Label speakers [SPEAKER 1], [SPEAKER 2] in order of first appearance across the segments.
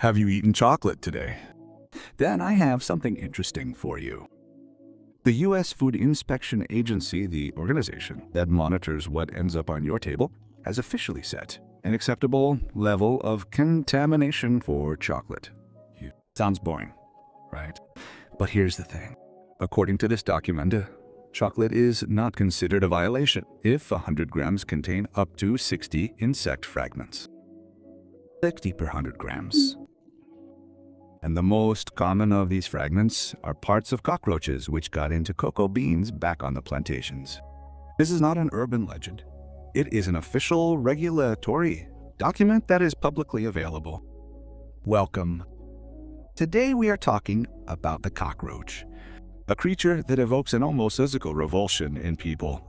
[SPEAKER 1] Have you eaten chocolate today?
[SPEAKER 2] Then I have something interesting for you. The U.S. Food Inspection Agency, the organization that monitors what ends up on your table, has officially set an acceptable level of contamination for chocolate. Sounds boring, right? But here's the thing. According to this document, chocolate is not considered a violation if 100 grams contain up to 60 insect fragments. 60 per 100 grams. And the most common of these fragments are parts of cockroaches which got into cocoa beans back on the plantations. This is not an urban legend. It is an official regulatory document that is publicly available. Welcome. Today we are talking about the cockroach, a creature that evokes an almost physical revulsion in people,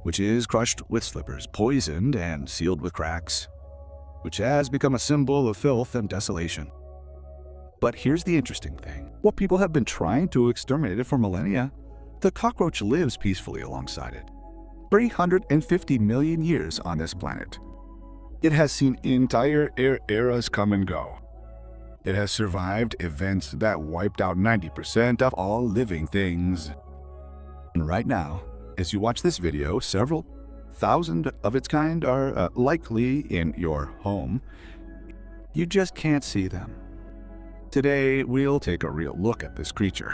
[SPEAKER 2] which is crushed with slippers, poisoned and sealed with cracks, which has become a symbol of filth and desolation. But here's the interesting thing. While people have been trying to exterminate it for millennia, the cockroach lives peacefully alongside it. 350 million years on this planet. It has seen entire eras come and go. It has survived events that wiped out 90% of all living things. And right now, as you watch this video, several thousand of its kind are likely in your home. You just can't see them. Today, we'll take a real look at this creature,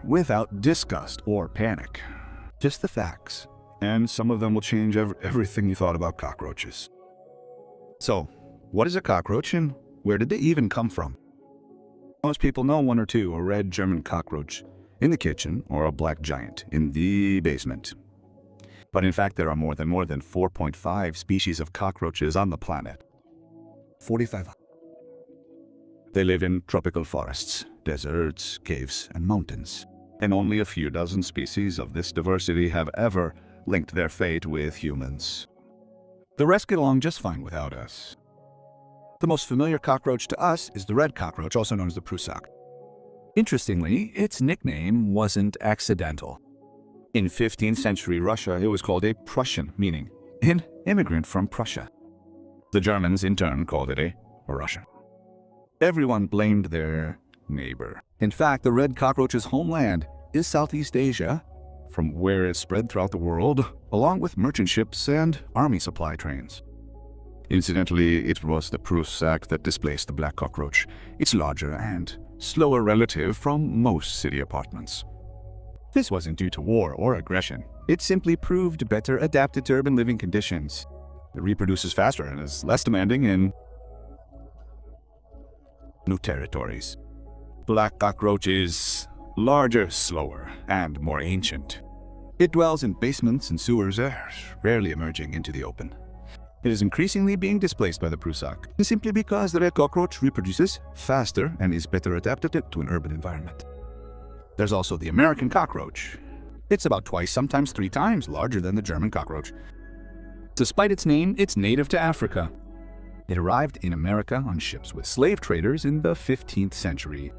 [SPEAKER 2] without disgust or panic. Just the facts, and some of them will change everything you thought about cockroaches. So, what is a cockroach and where did they even come from? Most people know one or two, a red German cockroach in the kitchen or a black giant in the basement. But in fact, there are more than 4.5 species of cockroaches on the planet. 45. They live in tropical forests, deserts, caves, and mountains. And only a few dozen species of this diversity have ever linked their fate with humans. The rest get along just fine without us. The most familiar cockroach to us is the red cockroach, also known as the Prusak. Interestingly, its nickname wasn't accidental. In 15th century Russia, it was called a Prussian, meaning an immigrant from Prussia. The Germans, in turn, called it a Russian. Everyone blamed their neighbor. In fact, the red cockroach's homeland is Southeast Asia, from where it spread throughout the world, along with merchant ships and army supply trains. Incidentally, it was the Prusak that displaced the black cockroach, its larger and slower relative from most city apartments. This wasn't due to war or aggression. It simply proved better adapted to urban living conditions. It reproduces faster and is less demanding in new territories. Black cockroach is larger, slower, and more ancient. It dwells in basements and sewers, rarely emerging into the open. It is increasingly being displaced by the Prusak, simply because the red cockroach reproduces faster and is better adapted to an urban environment. There's also the American cockroach. It's about twice, sometimes 3 times larger than the German cockroach. Despite its name, it's native to Africa. It arrived in America on ships with slave traders in the 15th century.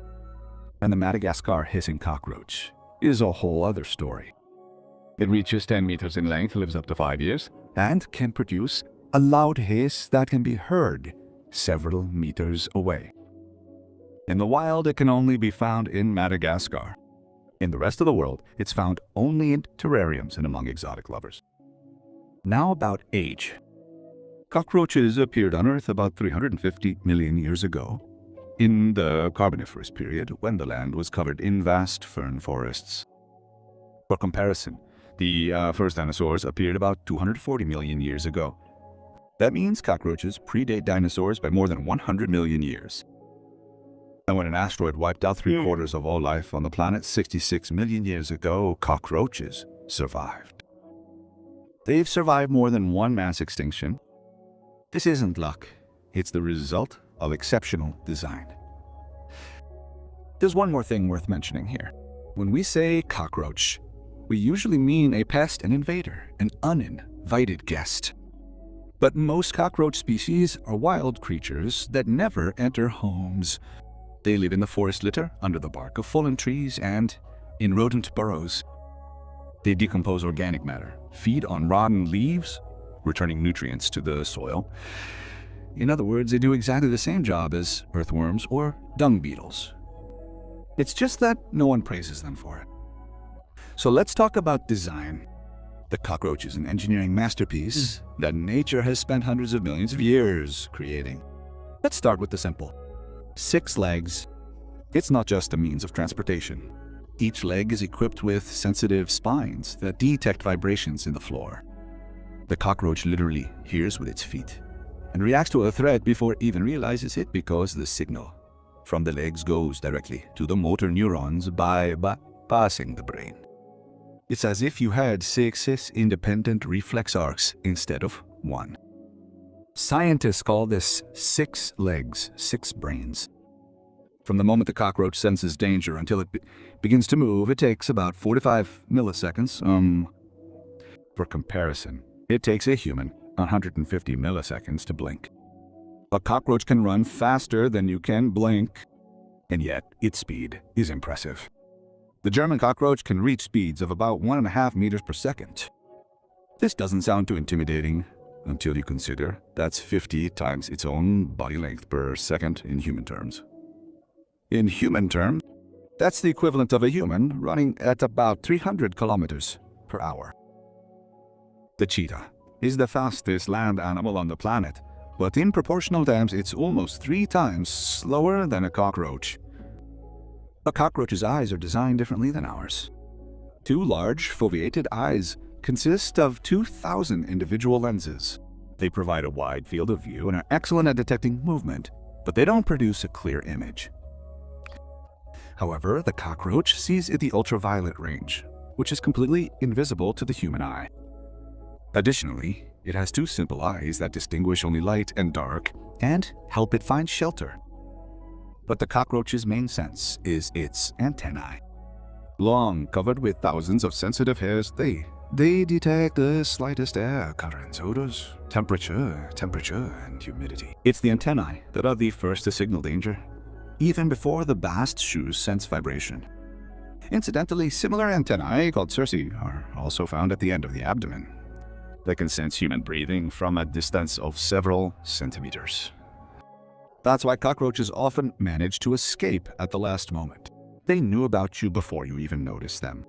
[SPEAKER 2] And the Madagascar hissing cockroach is a whole other story. It reaches 10 meters in length, lives up to 5 years, and can produce a loud hiss that can be heard several meters away. In the wild, it can only be found in Madagascar. In the rest of the world, it's found only in terrariums and among exotic lovers. Now about age. Cockroaches appeared on Earth about 350 million years ago, in the Carboniferous period, when the land was covered in vast fern forests. For comparison, the first dinosaurs appeared about 240 million years ago. That means cockroaches predate dinosaurs by more than 100 million years. And when an asteroid wiped out 3/4 of all life on the planet 66 million years ago, cockroaches survived. They've survived more than one mass extinction. This isn't luck. It's the result of exceptional design. There's one more thing worth mentioning here. When we say cockroach, we usually mean a pest, an invader, an uninvited guest. But most cockroach species are wild creatures that never enter homes. They live in the forest litter, under the bark of fallen trees, and in rodent burrows. They decompose organic matter, feed on rotten leaves, returning nutrients to the soil. In other words, they do exactly the same job as earthworms or dung beetles. It's just that no one praises them for it. So let's talk about design. The cockroach is an engineering masterpiece that nature has spent hundreds of millions of years creating. Let's start with the simple. 6 legs. It's not just a means of transportation. Each leg is equipped with sensitive spines that detect vibrations in the floor. The cockroach literally hears with its feet and reacts to a threat before it even realizes it, because the signal from the legs goes directly to the motor neurons by bypassing the brain. It's as if you had 6 independent reflex arcs instead of 1. Scientists call this 6 legs, 6 brains. From the moment the cockroach senses danger until it begins to move, it takes about 45 milliseconds. For comparison, it takes a human 150 milliseconds to blink. A cockroach can run faster than you can blink, and yet its speed is impressive. The German cockroach can reach speeds of about 1.5 meters per second. This doesn't sound too intimidating until you consider that's 50 times its own body length per second in human terms. In human terms, that's the equivalent of a human running at about 300 kilometers per hour. The cheetah is the fastest land animal on the planet, but in proportional terms, it's almost 3 times slower than a cockroach. A cockroach's eyes are designed differently than ours. 2 large, foveated eyes consist of 2,000 individual lenses. They provide a wide field of view and are excellent at detecting movement, but they don't produce a clear image. However, the cockroach sees in the ultraviolet range, which is completely invisible to the human eye. Additionally, it has 2 simple eyes that distinguish only light and dark and help it find shelter. But the cockroach's main sense is its antennae. Long, covered with thousands of sensitive hairs, they detect the slightest air currents, odors, temperature, and humidity. It's the antennae that are the first to signal danger, even before the bast shoes sense vibration. Incidentally, similar antennae, called cerci, are also found at the end of the abdomen. They can sense human breathing from a distance of several centimeters. That's why cockroaches often manage to escape at the last moment. They knew about you before you even noticed them.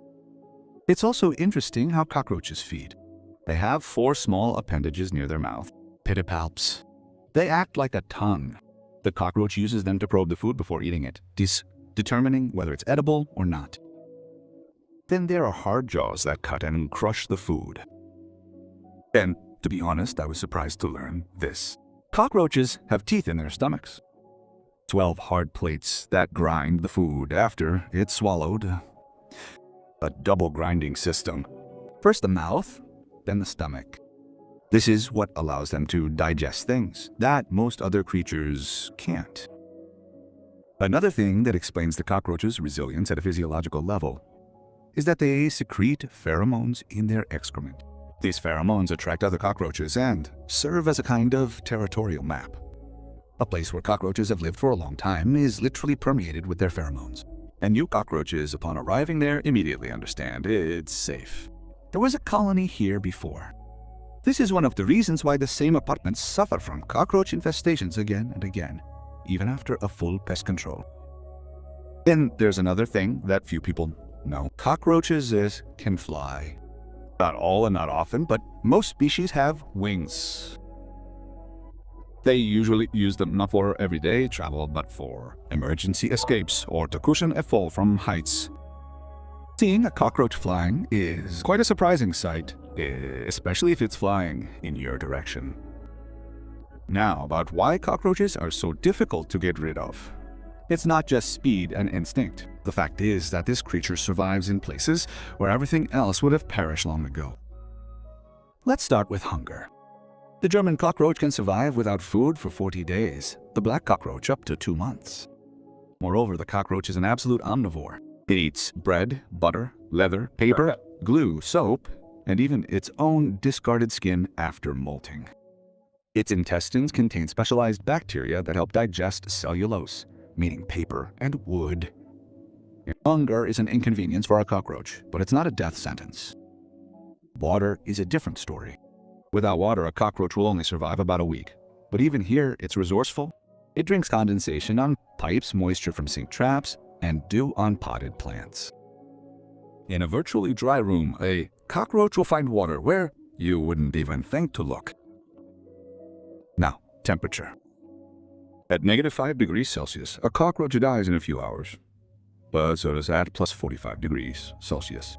[SPEAKER 2] It's also interesting how cockroaches feed. They have 4 small appendages near their mouth, pedipalps. They act like a tongue. The cockroach uses them to probe the food before eating it, determining whether it's edible or not. Then there are hard jaws that cut and crush the food. And to be honest, I was surprised to learn this. Cockroaches have teeth in their stomachs. 12 hard plates that grind the food after it's swallowed. A double grinding system. First the mouth, then the stomach. This is what allows them to digest things that most other creatures can't. Another thing that explains the cockroach's resilience at a physiological level is that they secrete pheromones in their excrement. These pheromones attract other cockroaches and serve as a kind of territorial map. A place where cockroaches have lived for a long time is literally permeated with their pheromones. And new cockroaches, upon arriving there, immediately understand it's safe. There was a colony here before. This is one of the reasons why the same apartments suffer from cockroach infestations again and again, even after a full pest control. Then there's another thing that few people know. Cockroaches can fly. Not all and not often, but most species have wings. They usually use them not for everyday travel, but for emergency escapes or to cushion a fall from heights. Seeing a cockroach flying is quite a surprising sight, especially if it's flying in your direction. Now, about why cockroaches are so difficult to get rid of. It's not just speed and instinct. The fact is that this creature survives in places where everything else would have perished long ago. Let's start with hunger. The German cockroach can survive without food for 40 days, the black cockroach up to 2 months. Moreover, the cockroach is an absolute omnivore. It eats bread, butter, leather, paper, glue, soap, and even its own discarded skin after molting. Its intestines contain specialized bacteria that help digest cellulose, meaning paper and wood. Hunger is an inconvenience for a cockroach, but it's not a death sentence. Water is a different story. Without water, a cockroach will only survive about a week. But even here, it's resourceful. It drinks condensation on pipes, moisture from sink traps, and dew on potted plants. In a virtually dry room, a cockroach will find water where you wouldn't even think to look. Now, temperature. At -5 degrees Celsius, a cockroach dies in a few hours. But so does at plus 45 degrees Celsius.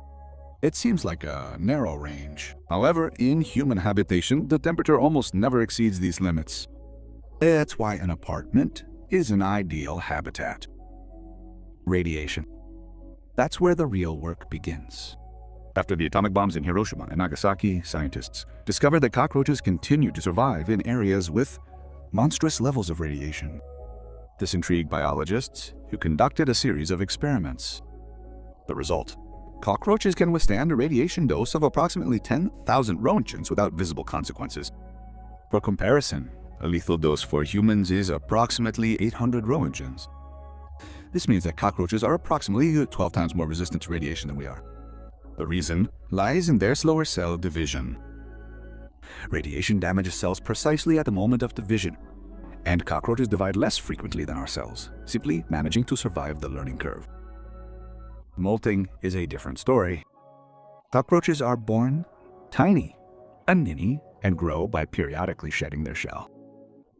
[SPEAKER 2] It seems like a narrow range. However, in human habitation, the temperature almost never exceeds these limits. That's why an apartment is an ideal habitat. Radiation. That's where the real work begins. After the atomic bombs in Hiroshima and Nagasaki, scientists discovered that cockroaches continue to survive in areas with monstrous levels of radiation. This intrigued biologists, who conducted a series of experiments. The result: cockroaches can withstand a radiation dose of approximately 10,000 roentgens without visible consequences. For comparison, a lethal dose for humans is approximately 800 roentgens. This means that cockroaches are approximately 12 times more resistant to radiation than we are. The reason lies in their slower cell division. Radiation damages cells precisely at the moment of division, and cockroaches divide less frequently than our cells, simply managing to survive the learning curve. Molting is a different story. Cockroaches are born tiny, a ninny, and grow by periodically shedding their shell.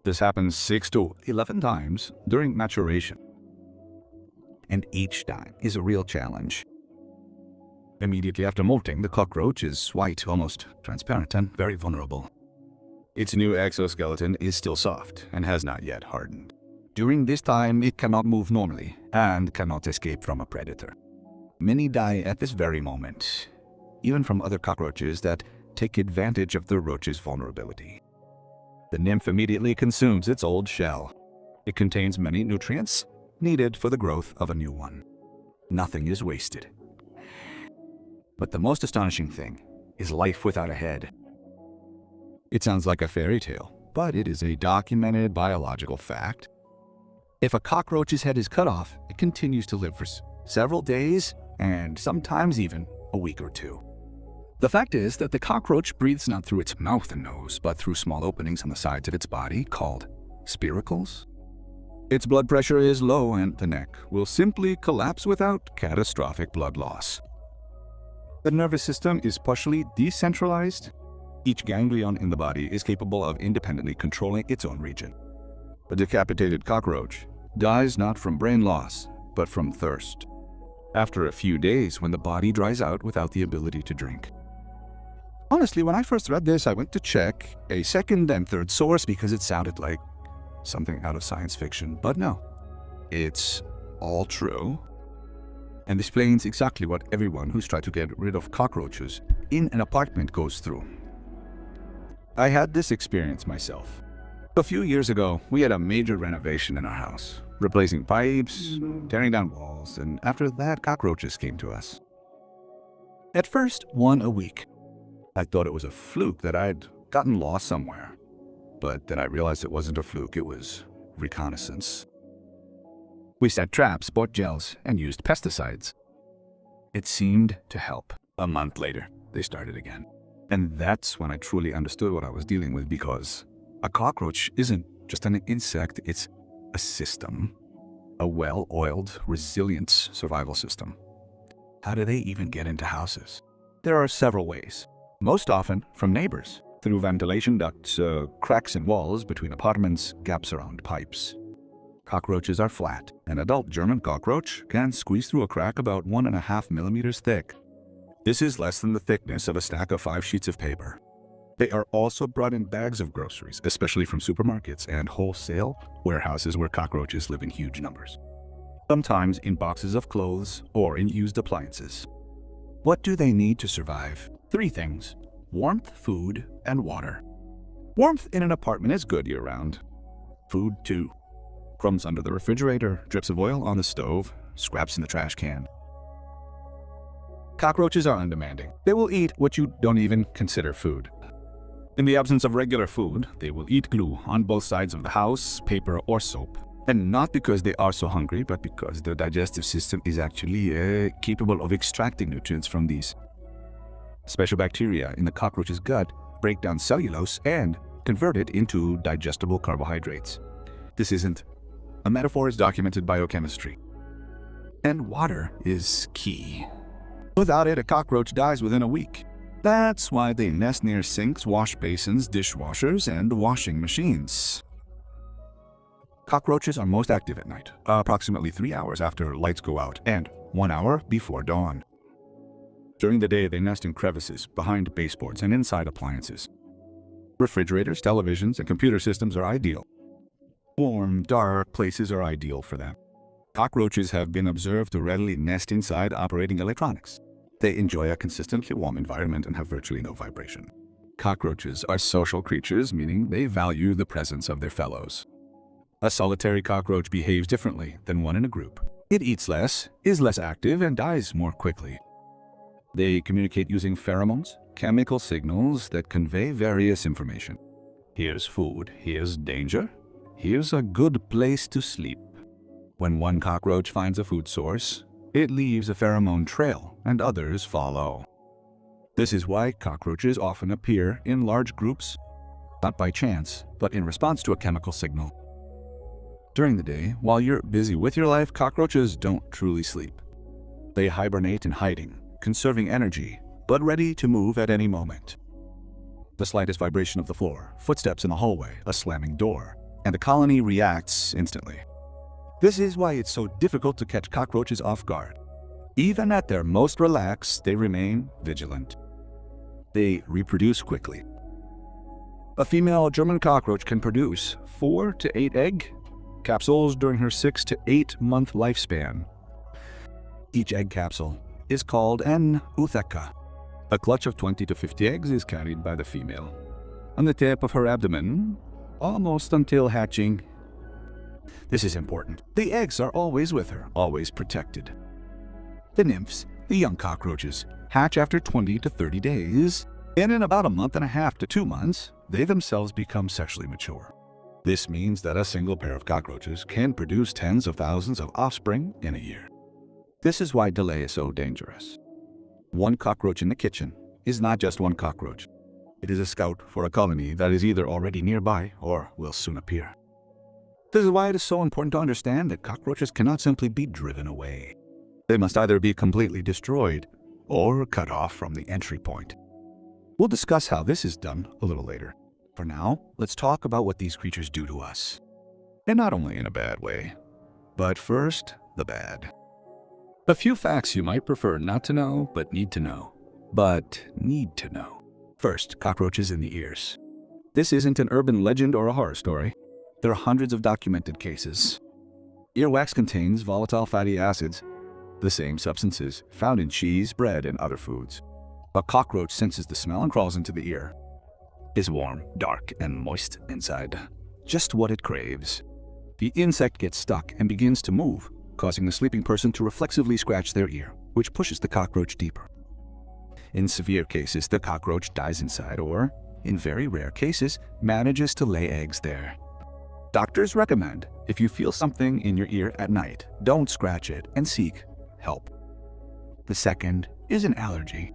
[SPEAKER 2] This happens 6 to 11 times during maturation. And each time is a real challenge. Immediately after molting, the cockroach is white, almost transparent, and very vulnerable. Its new exoskeleton is still soft and has not yet hardened. During this time, it cannot move normally and cannot escape from a predator. Many die at this very moment, even from other cockroaches that take advantage of the roach's vulnerability. The nymph immediately consumes its old shell. It contains many nutrients needed for the growth of a new one. Nothing is wasted. But the most astonishing thing is life without a head. It sounds like a fairy tale, but it is a documented biological fact. If a cockroach's head is cut off, it continues to live for several days and sometimes even a week or two. The fact is that the cockroach breathes not through its mouth and nose, but through small openings on the sides of its body called spiracles. Its blood pressure is low and the neck will simply collapse without catastrophic blood loss. The nervous system is partially decentralized. Each ganglion in the body is capable of independently controlling its own region. A decapitated cockroach dies not from brain loss, but from thirst. After a few days, when the body dries out without the ability to drink. Honestly, when I first read this, I went to check a second and third source because it sounded like something out of science fiction, but no, it's all true. And this explains exactly what everyone who's tried to get rid of cockroaches in an apartment goes through. I had this experience myself. A few years ago, we had a major renovation in our house, replacing pipes, tearing down walls, and after that, cockroaches came to us. At first, one a week. I thought it was a fluke that I'd gotten lost somewhere. But then I realized it wasn't a fluke, it was reconnaissance. We set traps, bought gels, and used pesticides. It seemed to help. A month later, they started again. And that's when I truly understood what I was dealing with, because a cockroach isn't just an insect, it's a system. A well-oiled, resilient survival system. How do they even get into houses? There are several ways. Most often from neighbors, through ventilation ducts, cracks in walls between apartments, gaps around pipes. Cockroaches are flat. An adult German cockroach can squeeze through a crack about 1.5 millimeters thick. This is less than the thickness of a stack of 5 sheets of paper. They are also brought in bags of groceries, especially from supermarkets and wholesale warehouses where cockroaches live in huge numbers. Sometimes in boxes of clothes or in used appliances. What do they need to survive? 3 things: warmth, food, and water. Warmth in an apartment is good year-round. Food, too. Crumbs under the refrigerator, drips of oil on the stove, scraps in the trash can. Cockroaches are undemanding. They will eat what you don't even consider food. In the absence of regular food, they will eat glue on both sides of the house, paper, or soap. And not because they are so hungry, but because their digestive system is actually capable of extracting nutrients from these. Special bacteria in the cockroach's gut break down cellulose and convert it into digestible carbohydrates. This isn't a metaphor, is documented biochemistry. And water is key. Without it, a cockroach dies within a week. That's why they nest near sinks, wash basins, dishwashers, and washing machines. Cockroaches are most active at night, approximately 3 hours after lights go out and 1 hour before dawn. During the day, they nest in crevices, behind baseboards, and inside appliances. Refrigerators, televisions, and computer systems are ideal. Warm, dark places are ideal for them. Cockroaches have been observed to readily nest inside operating electronics. They enjoy a consistently warm environment and have virtually no vibration. Cockroaches are social creatures, meaning they value the presence of their fellows. A solitary cockroach behaves differently than one in a group. It eats less, is less active, and dies more quickly. They communicate using pheromones, chemical signals that convey various information. Here's food, here's danger, here's a good place to sleep. When one cockroach finds a food source, it leaves a pheromone trail, and others follow. This is why cockroaches often appear in large groups, not by chance, but in response to a chemical signal. During the day, while you're busy with your life, cockroaches don't truly sleep. They hibernate in hiding, conserving energy, but ready to move at any moment. The slightest vibration of the floor, footsteps in the hallway, a slamming door, and the colony reacts instantly. This is why it's so difficult to catch cockroaches off guard. Even at their most relaxed, they remain vigilant. They reproduce quickly. A female German cockroach can produce 4 to 8 egg capsules during her 6 to 8 month lifespan. Each egg capsule is called an ootheca. A clutch of 20 to 50 eggs is carried by the female on the tip of her abdomen, almost until hatching. This is important. The eggs are always with her, always protected. The nymphs, the young cockroaches, hatch after 20 to 30 days, and in about a month and a half to 2 months, they themselves become sexually mature. This means that a single pair of cockroaches can produce tens of thousands of offspring in a year. This is why delay is so dangerous. One cockroach in the kitchen is not just one cockroach. It is a scout for a colony that is either already nearby or will soon appear. This is why it is so important to understand that cockroaches cannot simply be driven away. They must either be completely destroyed or cut off from the entry point. We'll discuss how this is done a little later. For now, let's talk about what these creatures do to us. And not only in a bad way, but first, the bad. A few facts you might prefer not to know, but need to know. First, cockroaches in the ears. This isn't an urban legend or a horror story. There are hundreds of documented cases. Earwax contains volatile fatty acids, the same substances found in cheese, bread, and other foods. A cockroach senses the smell and crawls into the ear. It's warm, dark, and moist inside. Just what it craves. The insect gets stuck and begins to move, causing the sleeping person to reflexively scratch their ear, which pushes the cockroach deeper. In severe cases, the cockroach dies inside or, in very rare cases, manages to lay eggs there. Doctors recommend, if you feel something in your ear at night, don't scratch it and seek help. The second is an allergy.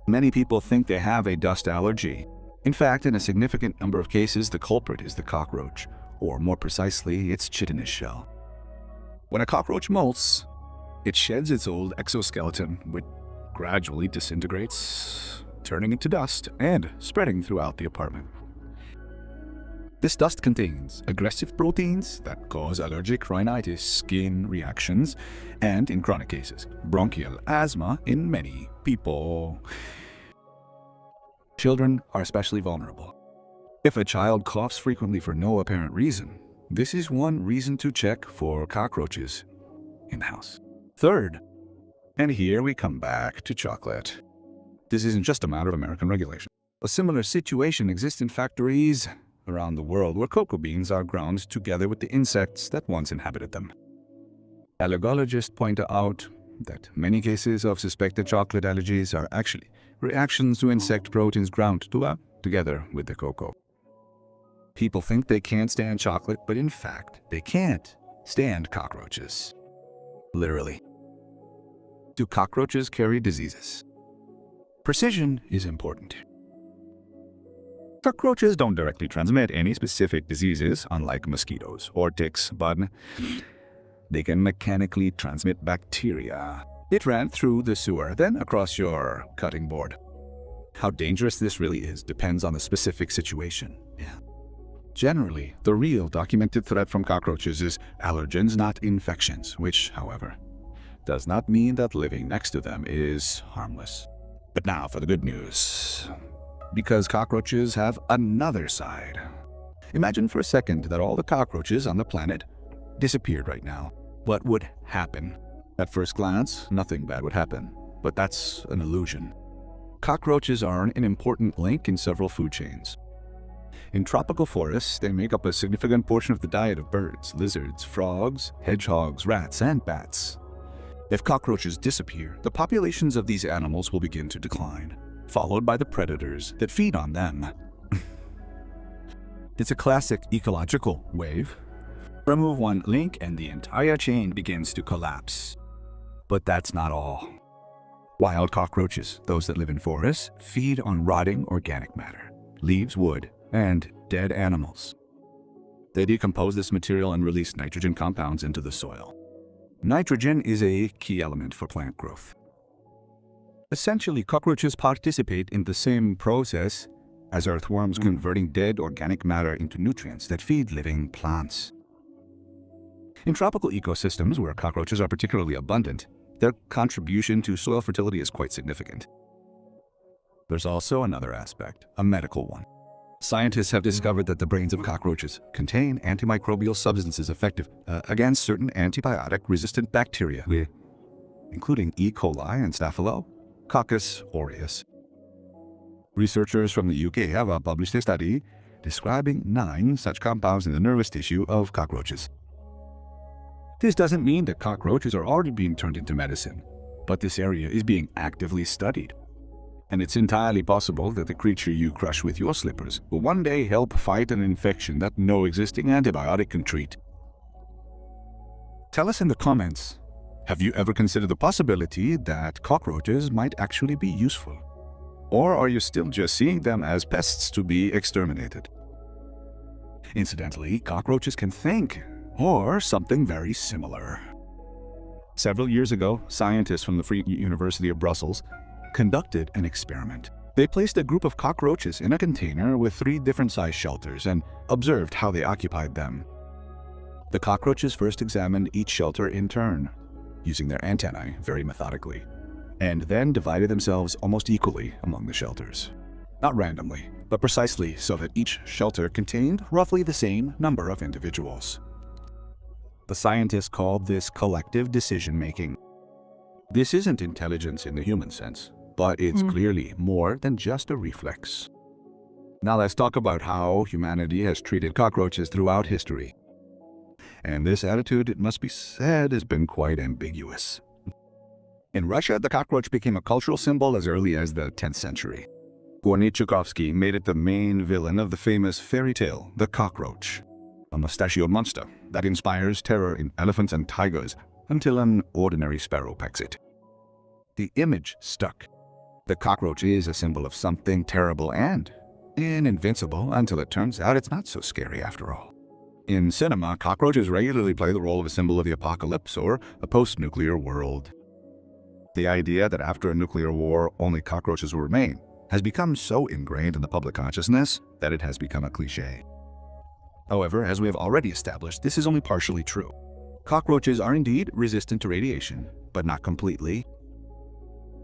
[SPEAKER 2] Many people think they have a dust allergy. In fact, in a significant number of cases, the culprit is the cockroach, or more precisely, its chitinous shell. When a cockroach molts, it sheds its old exoskeleton, which gradually disintegrates, turning into dust and spreading throughout the apartment. This dust contains aggressive proteins that cause allergic rhinitis, skin reactions, and, in chronic cases, bronchial asthma in many people. Children are especially vulnerable. If a child coughs frequently for no apparent reason, this is one reason to check for cockroaches in the house. Third, and here we come back to chocolate. This isn't just a matter of American regulation. A similar situation exists in factories around the world where cocoa beans are ground together with the insects that once inhabited them. Allergologists point out that many cases of suspected chocolate allergies are actually reactions to insect proteins ground together with the cocoa. People think they can't stand chocolate, but in fact, they can't stand cockroaches. Literally. Do cockroaches carry diseases? Precision is important. Cockroaches don't directly transmit any specific diseases, unlike mosquitoes or ticks, but they can mechanically transmit bacteria. It ran through the sewer, then across your cutting board. How dangerous this really is depends on the specific situation. Generally, the real documented threat from cockroaches is allergens, not infections, which, however, does not mean that living next to them is harmless. But now for the good news. Because cockroaches have another side. Imagine for a second that all the cockroaches on the planet disappeared right now. What would happen? At first glance, nothing bad would happen, but that's an illusion. Cockroaches are an important link in several food chains. In tropical forests, they make up a significant portion of the diet of birds, lizards, frogs, hedgehogs, rats, and bats. If cockroaches disappear, the populations of these animals will begin to decline, followed by the predators that feed on them. It's a classic ecological wave. Remove one link and the entire chain begins to collapse. But that's not all. Wild cockroaches, those that live in forests, feed on rotting organic matter, leaves, wood, and dead animals. They decompose this material and release nitrogen compounds into the soil. Nitrogen is a key element for plant growth. Essentially, cockroaches participate in the same process as earthworms, converting dead organic matter into nutrients that feed living plants. In tropical ecosystems where cockroaches are particularly abundant, their contribution to soil fertility is quite significant. There's also another aspect, a medical one. Scientists have discovered that the brains of cockroaches contain antimicrobial substances effective against certain antibiotic-resistant bacteria, including E. coli and Staphylococcus aureus. Researchers from the UK have published a study describing 9 such compounds in the nervous tissue of cockroaches. This doesn't mean that cockroaches are already being turned into medicine, but this area is being actively studied. And it's entirely possible that the creature you crush with your slippers will one day help fight an infection that no existing antibiotic can treat. Tell us in the comments, have you ever considered the possibility that cockroaches might actually be useful? Or are you still just seeing them as pests to be exterminated? Incidentally, cockroaches can think, or something very similar. Several years ago, scientists from the Free University of Brussels conducted an experiment. They placed a group of cockroaches in a container with 3 different size shelters and observed how they occupied them. The cockroaches first examined each shelter in turn, using their antennae very methodically, and then divided themselves almost equally among the shelters. Not randomly, but precisely so that each shelter contained roughly the same number of individuals. The scientists called this collective decision-making. This isn't intelligence in the human sense, but it's clearly more than just a reflex. Now let's talk about how humanity has treated cockroaches throughout history. And this attitude, it must be said, has been quite ambiguous. In Russia, the cockroach became a cultural symbol as early as the 10th century. Leonid Chukovsky made it the main villain of the famous fairy tale, The Cockroach, a mustachioed monster that inspires terror in elephants and tigers until an ordinary sparrow pecks it. The image stuck. The cockroach is a symbol of something terrible and invincible until it turns out it's not so scary after all. In cinema, cockroaches regularly play the role of a symbol of the apocalypse or a post-nuclear world. The idea that after a nuclear war only cockroaches will remain has become so ingrained in the public consciousness that it has become a cliché. However, as we have already established, this is only partially true. Cockroaches are indeed resistant to radiation, but not completely.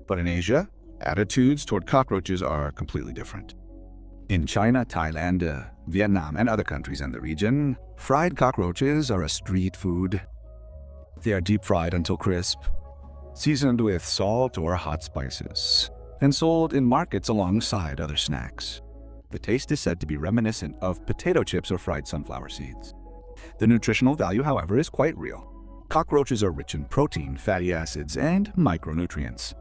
[SPEAKER 2] But in Asia, attitudes toward cockroaches are completely different. In China, Thailand, Vietnam, and other countries in the region, fried cockroaches are a street food. They are deep fried until crisp, seasoned with salt or hot spices, and sold in markets alongside other snacks. The taste is said to be reminiscent of potato chips or fried sunflower seeds. The nutritional value, however, is quite real. Cockroaches are rich in protein, fatty acids, and micronutrients.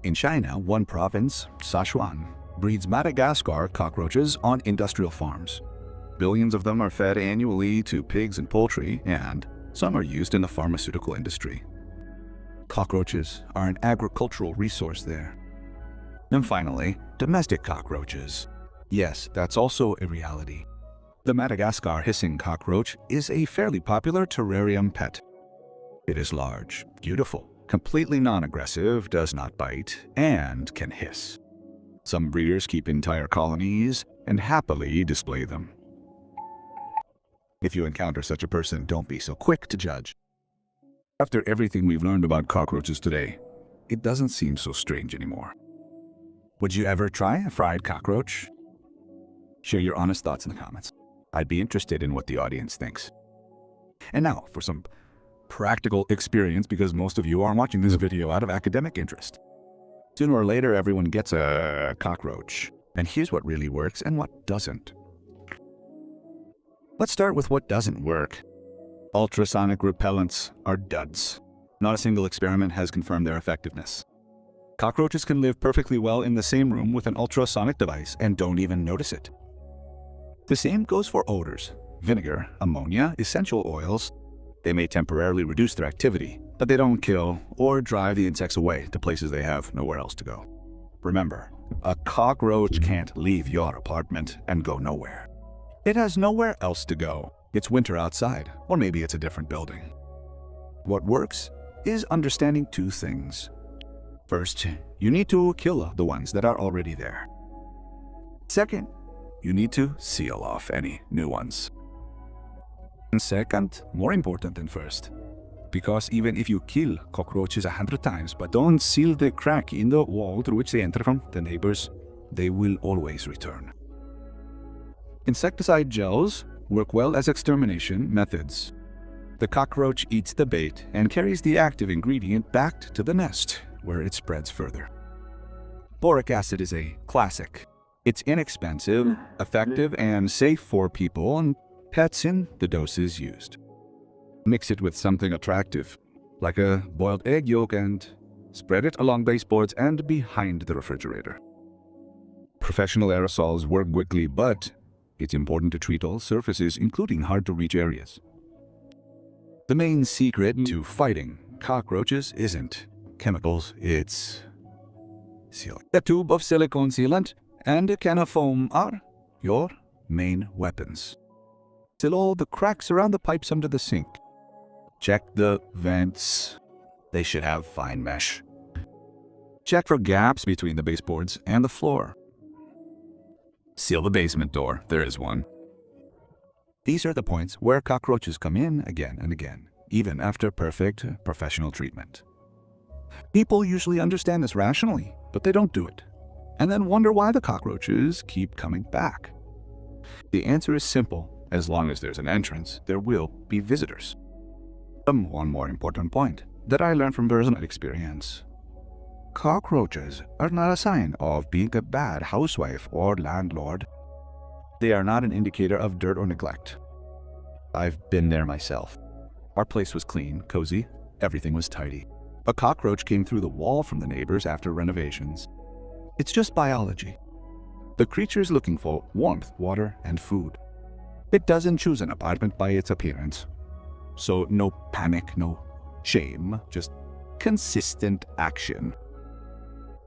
[SPEAKER 2] In China, one province, Sichuan, breeds Madagascar cockroaches on industrial farms. Billions of them are fed annually to pigs and poultry, and some are used in the pharmaceutical industry. Cockroaches are an agricultural resource there. And finally, domestic cockroaches. Yes, that's also a reality. The Madagascar hissing cockroach is a fairly popular terrarium pet. It is large, beautiful, completely non-aggressive, does not bite, and can hiss. Some breeders keep entire colonies and happily display them. If you encounter such a person, don't be so quick to judge. After everything we've learned about cockroaches today, it doesn't seem so strange anymore. Would you ever try a fried cockroach? Share your honest thoughts in the comments. I'd be interested in what the audience thinks. And now for some practical experience, because most of you are watching this video out of academic interest. Sooner or later, everyone gets a cockroach. And here's what really works and what doesn't. Let's start with what doesn't work. Ultrasonic repellents are duds. Not a single experiment has confirmed their effectiveness. Cockroaches can live perfectly well in the same room with an ultrasonic device and don't even notice it. The same goes for odors. Vinegar, ammonia, essential oils. They may temporarily reduce their activity, but they don't kill or drive the insects away to places they have nowhere else to go. Remember, a cockroach can't leave your apartment and go nowhere. It has nowhere else to go. It's winter outside, or maybe it's a different building. What works is understanding two things. First, you need to kill the ones that are already there. Second, you need to seal off any new ones. And second, more important than first, because even if you kill cockroaches 100 times but don't seal the crack in the wall through which they enter from, the neighbors, they will always return. Insecticide gels work well as extermination methods. The cockroach eats the bait and carries the active ingredient back to the nest, where it spreads further. Boric acid is a classic. It's inexpensive, effective, and safe for people and pets in the doses used. Mix it with something attractive, like a boiled egg yolk, and spread it along baseboards and behind the refrigerator. Professional aerosols work quickly, but it's important to treat all surfaces, including hard-to-reach areas. The main secret to fighting cockroaches isn't chemicals, it's sealant. A tube of silicone sealant and a can of foam are your main weapons. Seal all the cracks around the pipes under the sink. Check the vents. They should have fine mesh. Check for gaps between the baseboards and the floor. Seal the basement door. There is one. These are the points where cockroaches come in again and again, even after perfect professional treatment. People usually understand this rationally, but they don't do it, and then wonder why the cockroaches keep coming back. The answer is simple. As long as there's an entrance, there will be visitors. One more important point that I learned from personal experience. Cockroaches are not a sign of being a bad housewife or landlord. They are not an indicator of dirt or neglect. I've been there myself. Our place was clean, cozy, everything was tidy. A cockroach came through the wall from the neighbors after renovations. It's just biology. The creature's looking for warmth, water, and food. It doesn't choose an apartment by its appearance. So no panic, no shame, just consistent action.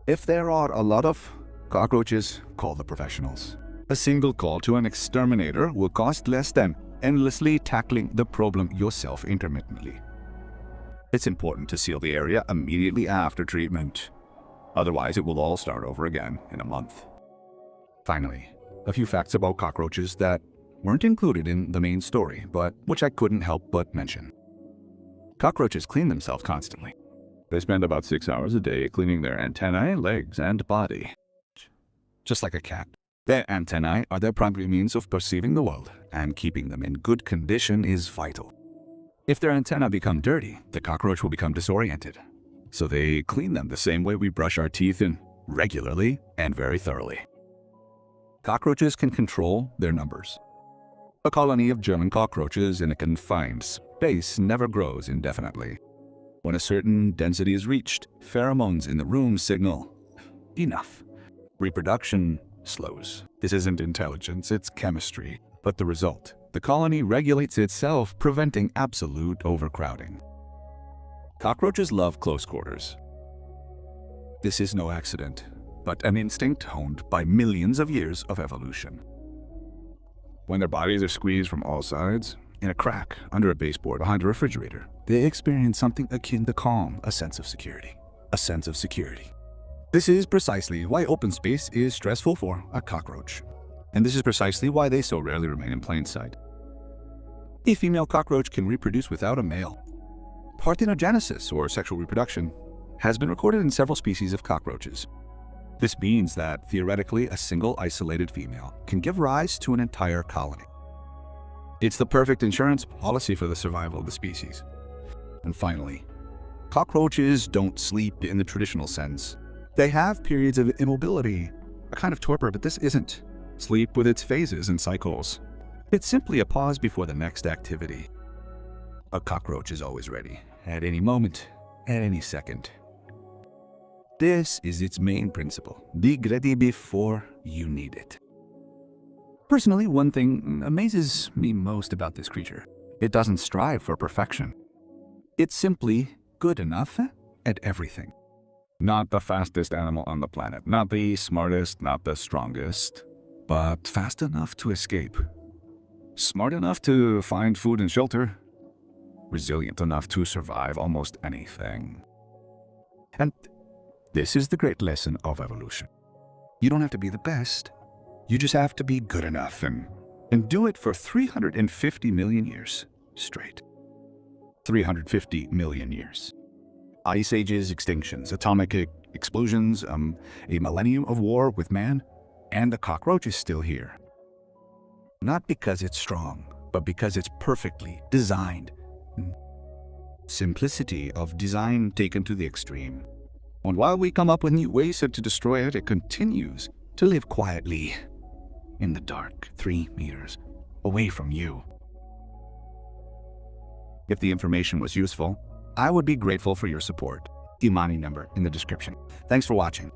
[SPEAKER 2] If there are a lot of cockroaches, call the professionals. A single call to an exterminator will cost less than endlessly tackling the problem yourself intermittently. It's important to seal the area immediately after treatment. Otherwise, it will all start over again in a month. Finally, a few facts about cockroaches that weren't included in the main story, but which I couldn't help but mention. Cockroaches clean themselves constantly. They spend about 6 hours a day cleaning their antennae, legs, and body. Just like a cat. Their antennae are their primary means of perceiving the world, and keeping them in good condition is vital. If their antennae become dirty, the cockroach will become disoriented. So they clean them the same way we brush our teeth, in regularly and very thoroughly. Cockroaches can control their numbers. A colony of German cockroaches in a confined space never grows indefinitely. When a certain density is reached, pheromones in the room signal enough. Reproduction slows. This isn't intelligence, it's chemistry. But the result, the colony regulates itself, preventing absolute overcrowding. Cockroaches love close quarters. This is no accident. but an instinct honed by millions of years of evolution. When their bodies are squeezed from all sides, in a crack under a baseboard behind a refrigerator, they experience something akin to calm, a sense of security. A sense of security. This is precisely why open space is stressful for a cockroach. And this is precisely why they so rarely remain in plain sight. A female cockroach can reproduce without a male. Parthenogenesis, or sexual reproduction, has been recorded in several species of cockroaches. This means that, theoretically, a single isolated female can give rise to an entire colony. It's the perfect insurance policy for the survival of the species. And finally, cockroaches don't sleep in the traditional sense. They have periods of immobility, a kind of torpor, but this isn't sleep with its phases and cycles. It's simply a pause before the next activity. A cockroach is always ready, at any moment, at any second. This is its main principle. Be ready before you need it. Personally, one thing amazes me most about this creature. It doesn't strive for perfection. It's simply good enough at everything. Not the fastest animal on the planet, not the smartest, not the strongest, but fast enough to escape. Smart enough to find food and shelter. Resilient enough to survive almost anything. And this is the great lesson of evolution. You don't have to be the best. You just have to be good enough and do it for 350 million years straight. 350 million years. Ice ages, extinctions, atomic explosions, a millennium of war with man, and the cockroach is still here. Not because it's strong, but because it's perfectly designed. Simplicity of design taken to the extreme. And while we come up with new ways to destroy it, it continues to live quietly in the dark, 3 meters away from you. If the information was useful, I would be grateful for your support. Imani number in the description. Thanks for watching.